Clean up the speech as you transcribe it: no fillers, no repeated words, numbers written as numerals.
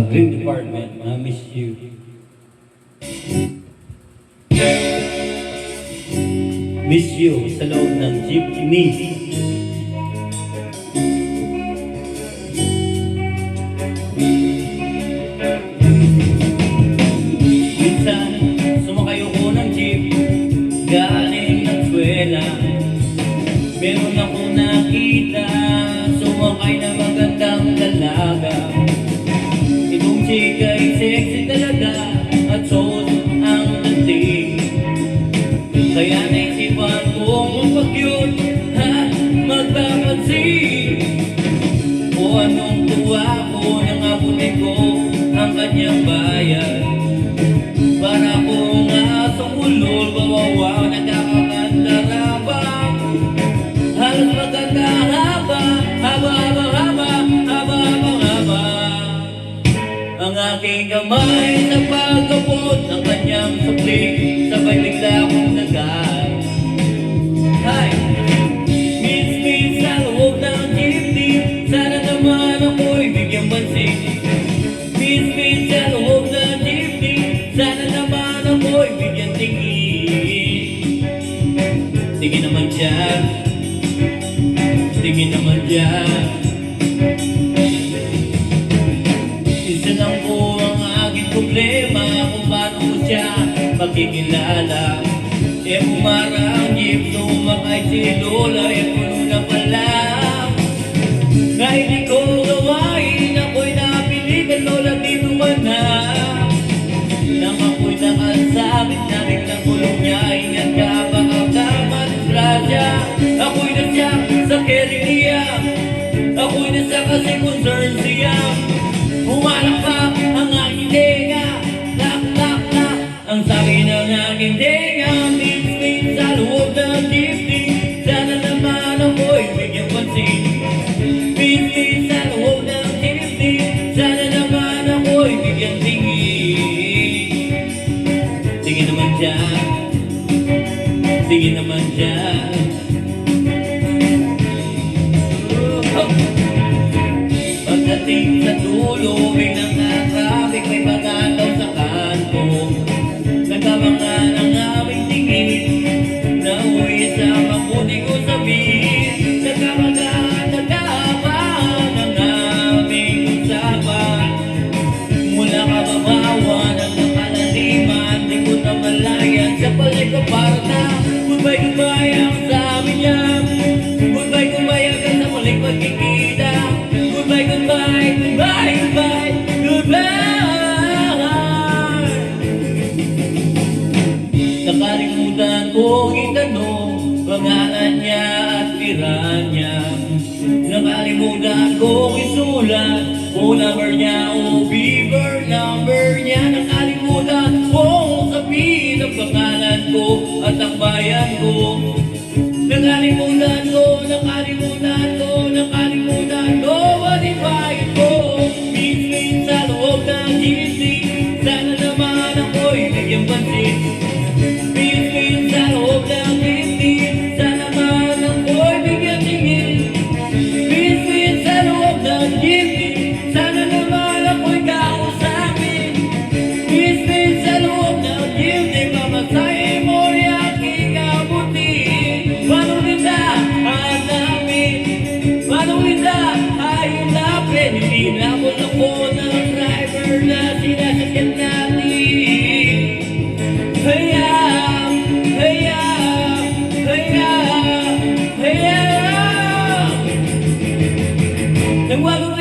Green Department. Miss you. Miss you sa loob ng jeepney. Minsan, sumakay ako ng jeep galing ng eskwela. Meron ako nakita sumakay na magandang dalaga. Itong chick ay sexy talaga at suot ang dating. Kaya naisipan kong mag-cute at magpapansin o anong tuwa ko nang abutin ko ang kanyang bayan. Para kung asong ulol, bawawaw, nagkakakandarabang halos maganda haba ang aking kamay sa pagkabot ng kanyang supli. Sabay bigla akong nagay. Hi! Miss sa loob ng jeepney, sana naman ako'y bigyang pansin. Miss sa loob ng jeepney, sana naman ako'y bigyang tingin. Tingin naman dyan, tingin naman dyan. Isa lang po ang aking problema kung paano ko siya makikilala. Umara ang jeep, sumakay si Lola, puno na pala. Na hindi ko gawain, ako'y napiligan, Lola, dito ka na. Nang ako'y nakasabit na biglang kulong niya, ingat ka baka kamadisgrasya. Ako'y nasya sa keriya, ako'y nasya kasi concern siya. Humalakpak ang aking tenga, lak, ang sabi ng aking tenga. Miss sa loob ng jeepney, sana naman ako'y bigyang pansin. Miss sa loob ng jeepney, sana naman ako'y bigyang tingin. Tingin naman dyan, tingin naman dyan. Pagdating sa dulo, biglang na-traffic, may pagkataw sa kanto. Nagkabangan ang aming tingin, nauwi sa mabuti ko sabihin. Nagkabangan, nagkaabahan ang aming usapan. Mula kababawan ang nakalaliman, di ko na malayan sa palikaparta. Goodbye, goodbye ang sabi niya. Goodbye, goodbye hanggang sa muling pagkikita. Goodbye, goodbye, goodbye, goodbye, goodbye. Nakalimutan ko itanong pangalan niya at tirahan niya. Nakalimutan ko isulat phone number niya o beaver number niya. Nakalimutan ko sabihin ang pangalan ko at ang bayan ko. Nakalimutan ko, nakalimutan ko, nakalimutan ko, malipayin ko. Miss sa loob ng jeepney, sana naman ako'y bigyang pansin. Miss sa loob ng jeepney, sana naman ako'y bigyang tingin. Miss sa loob ng jeepney, sana naman ako'y kausapin. Miss sa loob ng jeepney, mamasahe mo yung aking kabutin. Paano nila hanapin? Paano nila hanapin? Hinabol ako ng driver na sinasakyan natin. Hayam, hayam, hayam, hayam. Nang walo